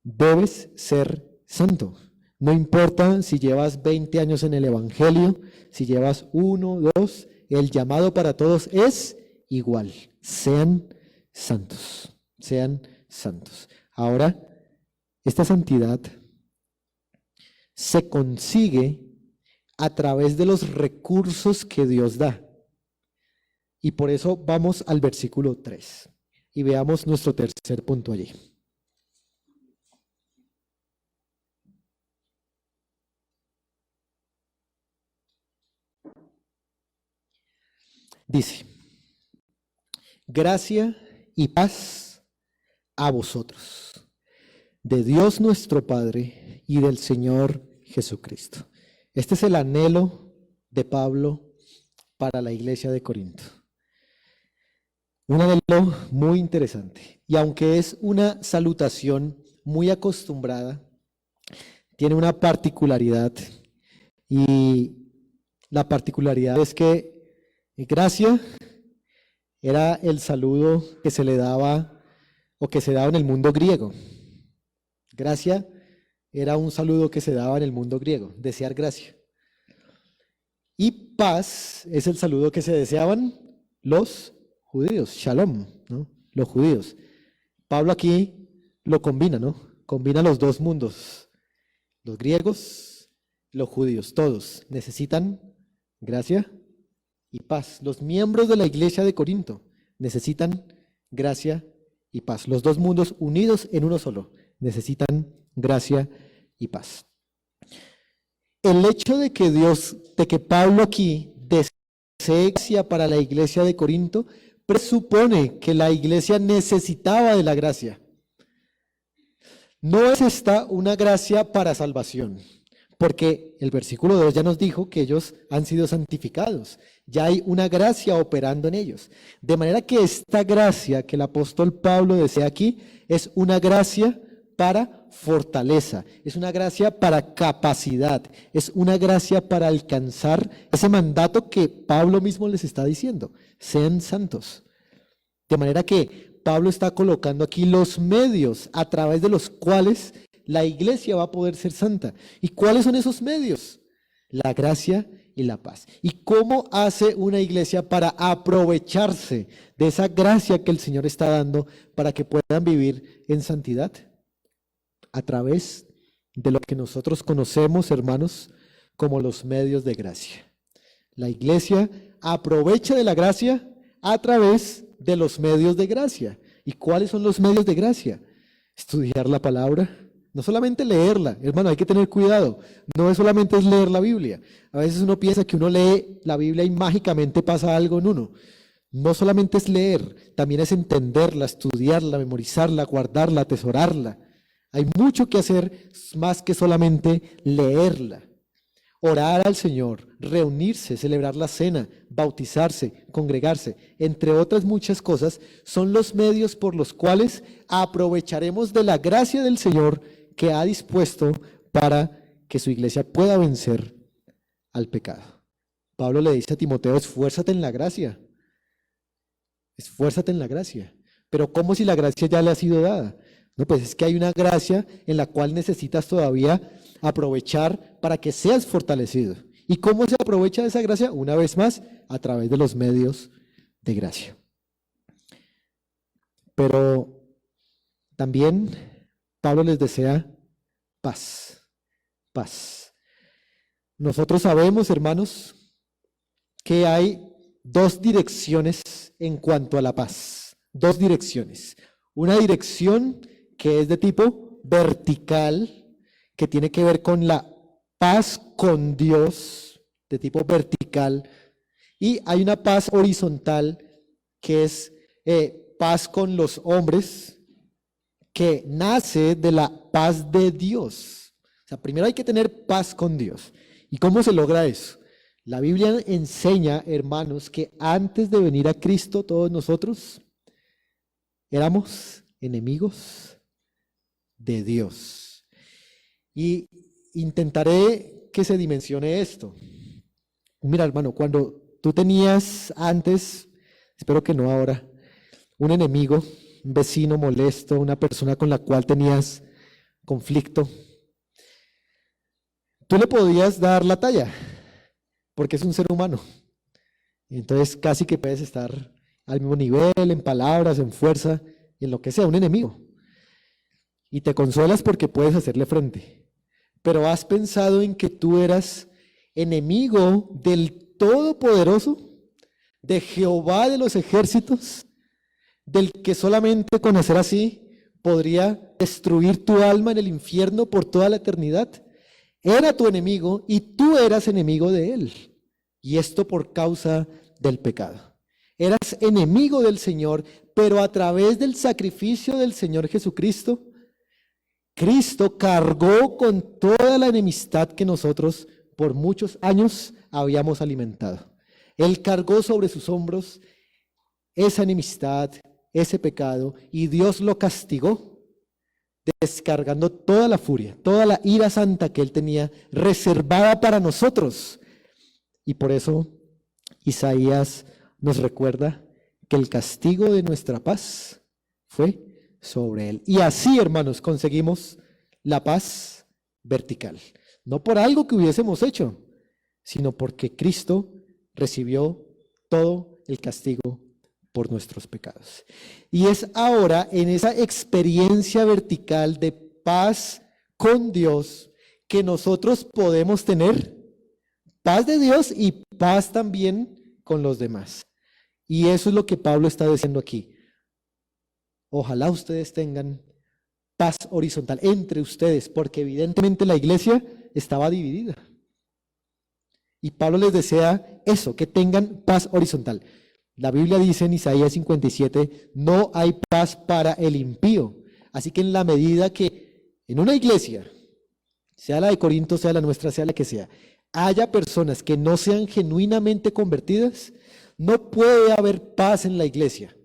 debes ser santo. No importa si llevas 20 años en el Evangelio, si llevas 1, 2, el llamado para todos es igual. Sean santos, sean santos. Ahora, esta santidad se consigue a través de los recursos que Dios da. Y por eso vamos al versículo 3 y veamos nuestro tercer punto allí. Dice, gracia y paz a vosotros, de Dios nuestro Padre y del Señor Jesucristo. Este es el anhelo de Pablo para la iglesia de Corinto. Un anhelo muy interesante. Y aunque es una salutación muy acostumbrada, tiene una particularidad. Y la particularidad es que gracia era el saludo que se le daba o que se daba en el mundo griego. Gracia era un saludo que se daba en el mundo griego, desear gracia. Y paz es el saludo que se deseaban los judíos, shalom, ¿no? Los judíos. Pablo aquí lo combina, ¿no? Combina los dos mundos. Los griegos, los judíos, todos necesitan gracia y paz. Los miembros de la iglesia de Corinto necesitan gracia y paz. Los dos mundos unidos en uno solo necesitan gracia y paz. El hecho de que Pablo aquí desee gracia para la iglesia de Corinto presupone que la iglesia necesitaba de la gracia. No es esta una gracia para salvación, porque el versículo 2 ya nos dijo que ellos han sido santificados. Ya hay una gracia operando en ellos. De manera que esta gracia que el apóstol Pablo desea aquí es una gracia para fortaleza, es una gracia para capacidad, es una gracia para alcanzar ese mandato que Pablo mismo les está diciendo: sean santos. De manera que Pablo está colocando aquí los medios a través de los cuales la iglesia va a poder ser santa. ¿Y cuáles son esos medios? La gracia y la paz. ¿Y cómo hace una iglesia para aprovecharse de esa gracia que el Señor está dando para que puedan vivir en santidad? A través de lo que nosotros conocemos, hermanos, como los medios de gracia. La iglesia aprovecha de la gracia a través de los medios de gracia. ¿Y cuáles son los medios de gracia? Estudiar la palabra. No solamente leerla, hermano, hay que tener cuidado. No es solamente leer la Biblia. A veces uno piensa que uno lee la Biblia y mágicamente pasa algo en uno. No solamente es leer, también es entenderla, estudiarla, memorizarla, guardarla, atesorarla. Hay mucho que hacer más que solamente leerla. Orar al Señor, reunirse, celebrar la cena, bautizarse, congregarse, entre otras muchas cosas, son los medios por los cuales aprovecharemos de la gracia del Señor que ha dispuesto para que su iglesia pueda vencer al pecado. Pablo le dice a Timoteo: esfuérzate en la gracia, esfuérzate en la gracia. Pero ¿cómo si la gracia ya le ha sido dada? No, pues es que hay una gracia en la cual necesitas todavía aprovechar para que seas fortalecido. ¿Y cómo se aprovecha de esa gracia? Una vez más, a través de los medios de gracia. Pero también Pablo les desea paz, paz. Nosotros sabemos, hermanos, que hay dos direcciones en cuanto a la paz. Dos direcciones. Una dirección que es de tipo vertical, que tiene que ver con la paz con Dios, de tipo vertical, y hay una paz horizontal que es paz con los hombres, que nace de la paz de Dios. O sea, primero hay que tener paz con Dios. ¿Y cómo se logra eso? La Biblia enseña, hermanos, que antes de venir a Cristo todos nosotros éramos enemigos de Dios. Y intentaré que se dimensione esto. Mira, hermano, cuando tú tenías antes, espero que no ahora, un enemigo, un vecino molesto, una persona con la cual tenías conflicto, tú le podías dar la talla, porque es un ser humano. Entonces casi que puedes estar al mismo nivel, en palabras, en fuerza, en lo que sea, un enemigo. Y te consuelas porque puedes hacerle frente. Pero ¿has pensado en que tú eras enemigo del Todopoderoso, de Jehová de los ejércitos, del que solamente con hacer así podría destruir tu alma en el infierno por toda la eternidad? Era tu enemigo y tú eras enemigo de él. Y esto por causa del pecado. Eras enemigo del Señor, pero a través del sacrificio del Señor Jesucristo, Cristo cargó con toda la enemistad que nosotros por muchos años habíamos alimentado. Él cargó sobre sus hombros esa enemistad, ese pecado, y Dios lo castigó, descargando toda la furia, toda la ira santa que Él tenía reservada para nosotros. Y por eso Isaías nos recuerda que el castigo de nuestra paz fue sobre Él. Y así, hermanos, conseguimos la paz vertical. No por algo que hubiésemos hecho, sino porque Cristo recibió todo el castigo por nuestros pecados. Y es ahora en esa experiencia vertical de paz con Dios que nosotros podemos tener paz de Dios y paz también con los demás. Y eso es lo que Pablo está diciendo aquí. Ojalá ustedes tengan paz horizontal entre ustedes, porque evidentemente la iglesia estaba dividida. Y Pablo les desea eso, que tengan paz horizontal. La Biblia dice en Isaías 57, no hay paz para el impío. Así que en la medida que en una iglesia, sea la de Corinto, sea la nuestra, sea la que sea, haya personas que no sean genuinamente convertidas, no puede haber paz en la iglesia.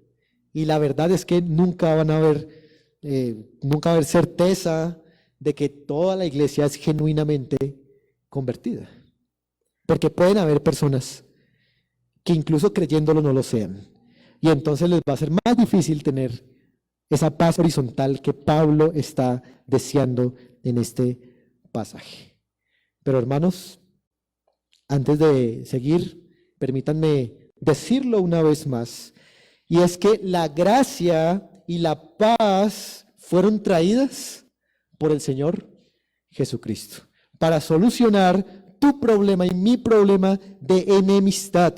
Y la verdad es que nunca va a haber certeza de que toda la iglesia es genuinamente convertida. Porque pueden haber personas que incluso creyéndolo no lo sean. Y entonces les va a ser más difícil tener esa paz horizontal que Pablo está deseando en este pasaje. Pero hermanos, antes de seguir, permítanme decirlo una vez más, y es que la gracia y la paz fueron traídas por el Señor Jesucristo para solucionar tu problema y mi problema de enemistad.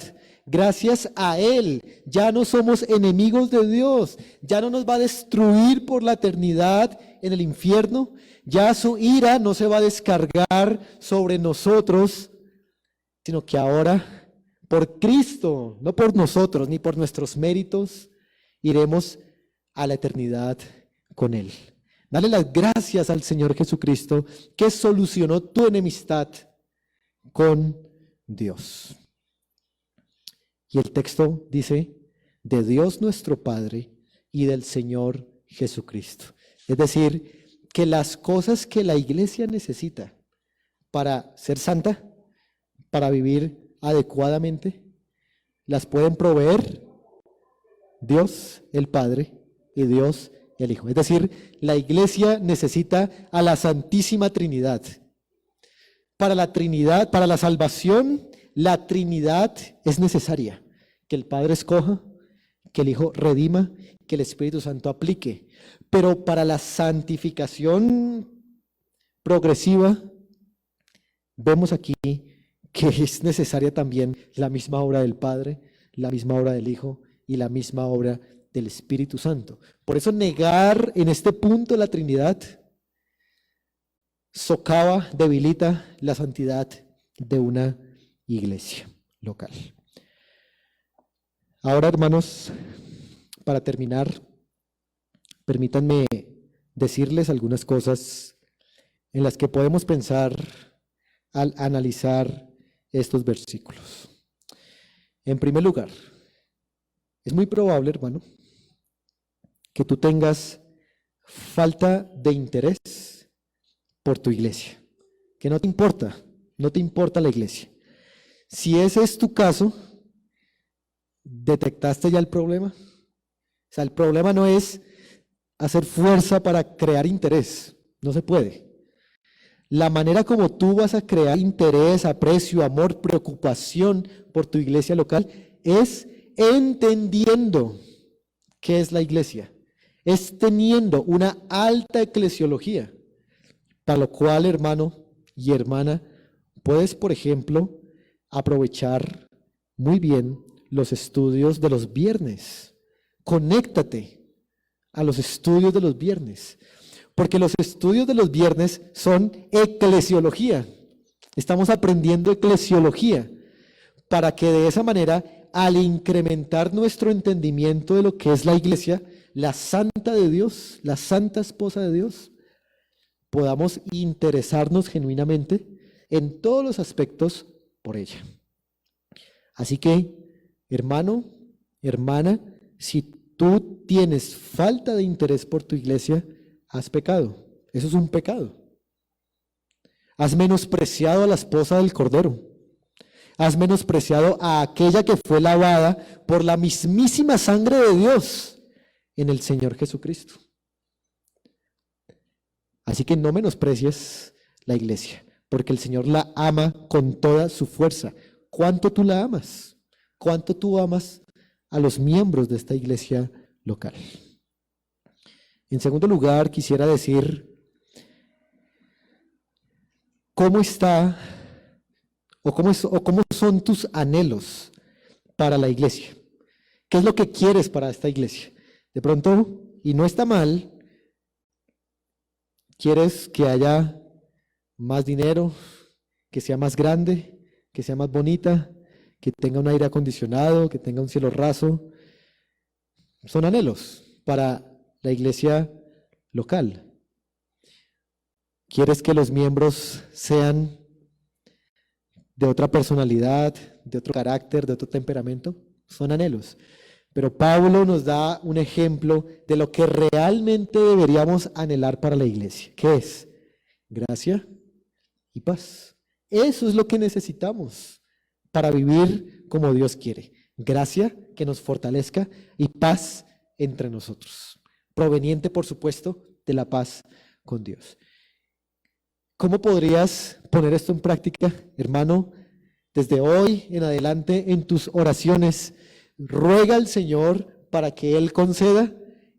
Gracias a Él ya no somos enemigos de Dios, ya no nos va a destruir por la eternidad en el infierno, ya su ira no se va a descargar sobre nosotros, sino que ahora por Cristo, no por nosotros ni por nuestros méritos, iremos a la eternidad con Él. Dale las gracias al Señor Jesucristo que solucionó tu enemistad con Dios. Y el texto dice, de Dios nuestro Padre y del Señor Jesucristo. Es decir, que las cosas que la iglesia necesita para ser santa, para vivir adecuadamente, las pueden proveer Dios el Padre y Dios el Hijo. Es decir, la iglesia necesita a la Santísima Trinidad. Para la Trinidad, para la salvación, la Trinidad es necesaria. Que el Padre escoja, que el Hijo redima, que el Espíritu Santo aplique. Pero para la santificación progresiva, vemos aquí que es necesaria también la misma obra del Padre, la misma obra del Hijo y la misma obra del Espíritu Santo. Por eso negar en este punto la Trinidad socava, debilita la santidad de una iglesia local. Ahora, hermanos, para terminar, permítanme decirles algunas cosas en las que podemos pensar al analizar estos versículos. En primer lugar, es muy probable, hermano, que tú tengas falta de interés por tu iglesia, que no te importa la iglesia. Si ese es tu caso, ¿detectaste ya el problema? O sea, el problema no es hacer fuerza para crear interés, no se puede. La manera como tú vas a crear interés, aprecio, amor, preocupación por tu iglesia local es entendiendo qué es la iglesia. Es teniendo una alta eclesiología, para lo cual, hermano y hermana, puedes, por ejemplo, aprovechar muy bien los estudios de los viernes. Conéctate a los estudios de los viernes, porque los estudios de los viernes son eclesiología. Estamos aprendiendo eclesiología para que de esa manera, al incrementar nuestro entendimiento de lo que es la iglesia, la santa de Dios, la santa esposa de Dios, podamos interesarnos genuinamente en todos los aspectos por ella. Así que, hermano, hermana, si tú tienes falta de interés por tu iglesia, has pecado. Eso es un pecado. Has menospreciado a la esposa del Cordero. Has menospreciado a aquella que fue lavada por la mismísima sangre de Dios en el Señor Jesucristo. Así que no menosprecies la iglesia, porque el Señor la ama con toda su fuerza. ¿Cuánto tú la amas? ¿Cuánto tú amas a los miembros de esta iglesia local? En segundo lugar, quisiera decir cómo está o cómo son tus anhelos para la iglesia. ¿Qué es lo que quieres para esta iglesia? De pronto, y no está mal, quieres que haya más dinero, que sea más grande, que sea más bonita, que tenga un aire acondicionado, que tenga un cielo raso. Son anhelos para la iglesia local. ¿Quieres que los miembros sean de otra personalidad, de otro carácter, de otro temperamento? Son anhelos. Pero Pablo nos da un ejemplo de lo que realmente deberíamos anhelar para la iglesia. ¿Qué es? Gracia y paz. Eso es lo que necesitamos para vivir como Dios quiere. Gracia que nos fortalezca y paz entre nosotros. Proveniente, por supuesto, de la paz con Dios. ¿Cómo podrías poner esto en práctica, hermano? Desde hoy en adelante, en tus oraciones, ruega al Señor para que Él conceda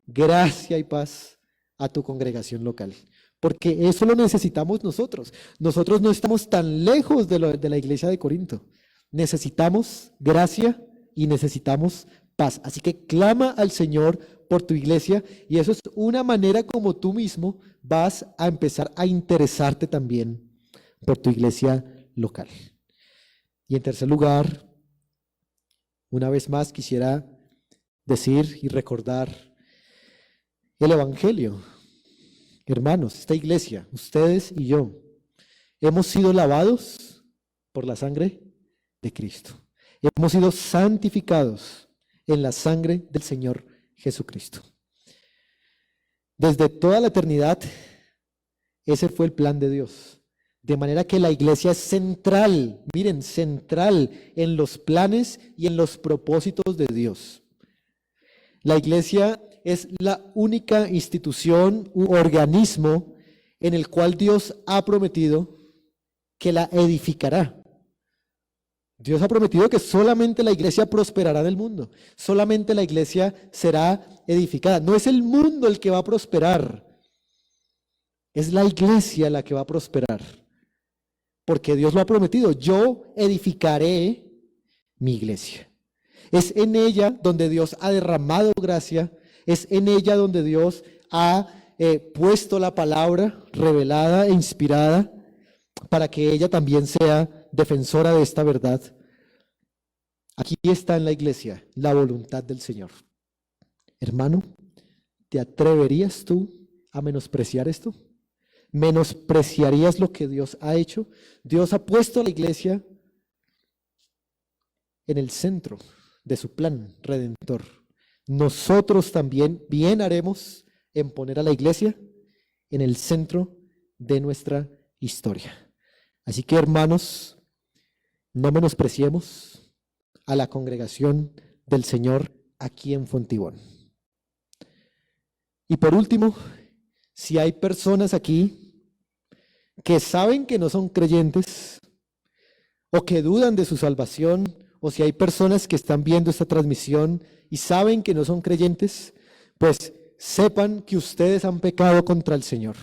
gracia y paz a tu congregación local. Porque eso lo necesitamos nosotros. Nosotros no estamos tan lejos de la iglesia de Corinto. Necesitamos gracia y necesitamos paz. Así que clama al Señor por tu iglesia y eso es una manera como tú mismo vas a empezar a interesarte también por tu iglesia local. Y en tercer lugar, una vez más quisiera decir y recordar el Evangelio. Hermanos, esta iglesia, ustedes y yo, hemos sido lavados por la sangre de Cristo. Hemos sido santificados en la sangre del Señor Jesucristo. Desde toda la eternidad, ese fue el plan de Dios. De manera que la iglesia es central, miren, central en los planes y en los propósitos de Dios. La iglesia es la única institución u organismo en el cual Dios ha prometido que la edificará. Dios ha prometido que solamente la iglesia prosperará en el mundo, solamente la iglesia será edificada. No es el mundo el que va a prosperar, es la iglesia la que va a prosperar, porque Dios lo ha prometido. Yo edificaré mi iglesia. Es en ella donde Dios ha derramado gracia, es en ella donde Dios ha puesto la palabra revelada e inspirada para que ella también sea defensora de esta verdad. Aquí está en la iglesia la voluntad del Señor. Hermano, ¿te atreverías tú a menospreciar esto? ¿Menospreciarías lo que Dios ha hecho? Dios ha puesto a la iglesia en el centro de su plan redentor. Nosotros también bien haremos en poner a la iglesia en el centro de nuestra historia. Así que, hermanos, no menospreciemos a la congregación del Señor aquí en Fontibón. Y por último, si hay personas aquí que saben que no son creyentes o que dudan de su salvación, o si hay personas que están viendo esta transmisión y saben que no son creyentes, pues sepan que ustedes han pecado contra el Señor.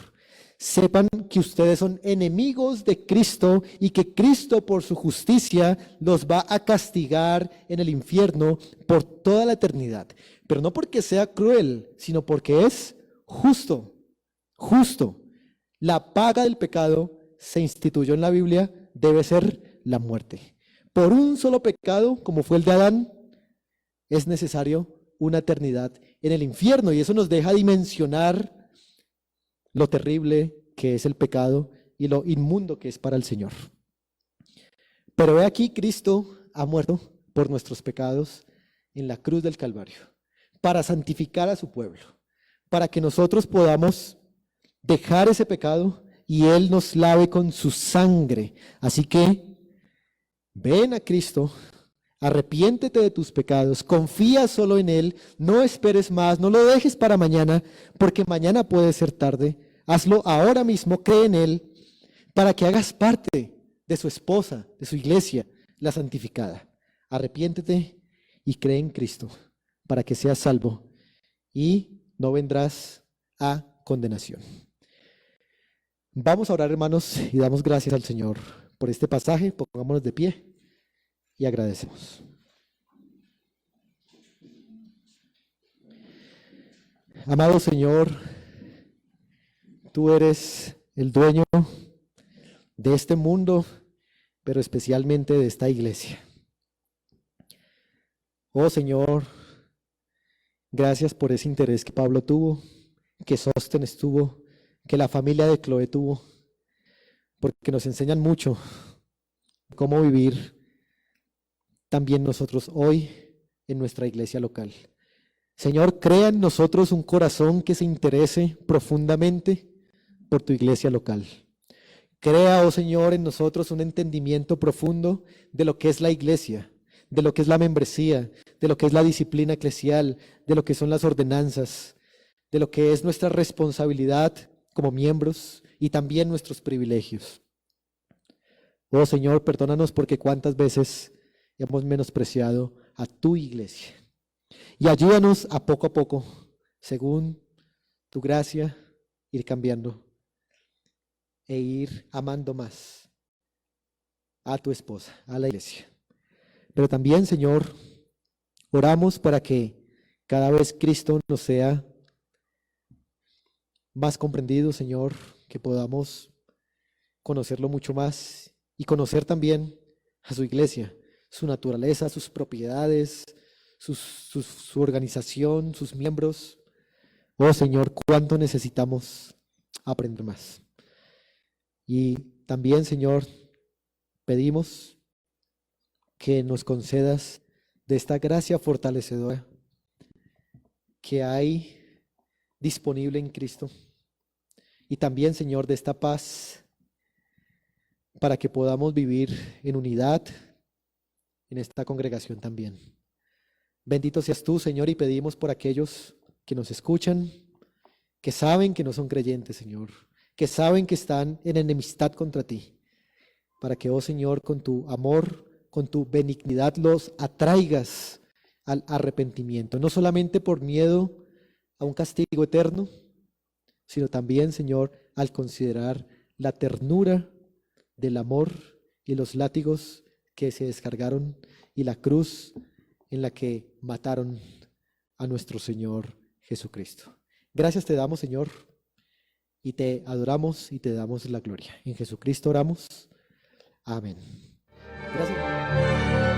Sepan que ustedes son enemigos de Cristo y que Cristo por su justicia los va a castigar en el infierno por toda la eternidad. Pero no porque sea cruel, sino porque es justo. Justo. La paga del pecado se instituyó en la Biblia, debe ser la muerte. Por un solo pecado, como fue el de Adán, es necesario una eternidad en el infierno. Y eso nos deja dimensionar lo terrible que es el pecado y lo inmundo que es para el Señor. Pero he aquí, Cristo ha muerto por nuestros pecados en la cruz del Calvario, para santificar a su pueblo, para que nosotros podamos dejar ese pecado y Él nos lave con su sangre. Así que ven a Cristo, arrepiéntete de tus pecados, confía solo en Él, no esperes más, no lo dejes para mañana, porque mañana puede ser tarde. Hazlo ahora mismo, cree en Él, para que hagas parte de su esposa, de su iglesia, la santificada. Arrepiéntete y cree en Cristo, para que seas salvo y no vendrás a condenación. Vamos a orar, hermanos, y damos gracias al Señor por este pasaje. Pongámonos de pie y agradecemos. Amado Señor, tú eres el dueño de este mundo, pero especialmente de esta iglesia. Oh Señor, gracias por ese interés que Pablo tuvo, que Sóstenes tuvo, que la familia de Chloe tuvo, porque nos enseñan mucho cómo vivir también nosotros hoy en nuestra iglesia local. Señor, crea en nosotros un corazón que se interese profundamente por tu iglesia local. Crea, oh Señor, en nosotros un entendimiento profundo de lo que es la iglesia, de lo que es la membresía, de lo que es la disciplina eclesial, de lo que son las ordenanzas, de lo que es nuestra responsabilidad como miembros y también nuestros privilegios. Oh Señor, perdónanos porque cuántas veces hemos menospreciado a tu iglesia. Y ayúdanos a poco, según tu gracia, ir cambiando e ir amando más a tu esposa, a la iglesia. Pero también, Señor, oramos para que cada vez Cristo nos sea más comprendido, Señor, que podamos conocerlo mucho más y conocer también a su iglesia, su naturaleza, sus propiedades, su organización, sus miembros. Oh Señor, cuánto necesitamos aprender más. Y también, Señor, pedimos que nos concedas de esta gracia fortalecedora que hay disponible en Cristo. Y también, Señor, de esta paz para que podamos vivir en unidad en esta congregación también. Bendito seas tú, Señor, y pedimos por aquellos que nos escuchan, que saben que no son creyentes, Señor, que saben que están en enemistad contra ti, para que, oh Señor, con tu amor, con tu benignidad los atraigas al arrepentimiento, no solamente por miedo a un castigo eterno, sino también, Señor, al considerar la ternura del amor y los látigos que se descargaron y la cruz en la que mataron a nuestro Señor Jesucristo. Gracias te damos, Señor, y te adoramos y te damos la gloria. En Jesucristo oramos. Amén. Gracias.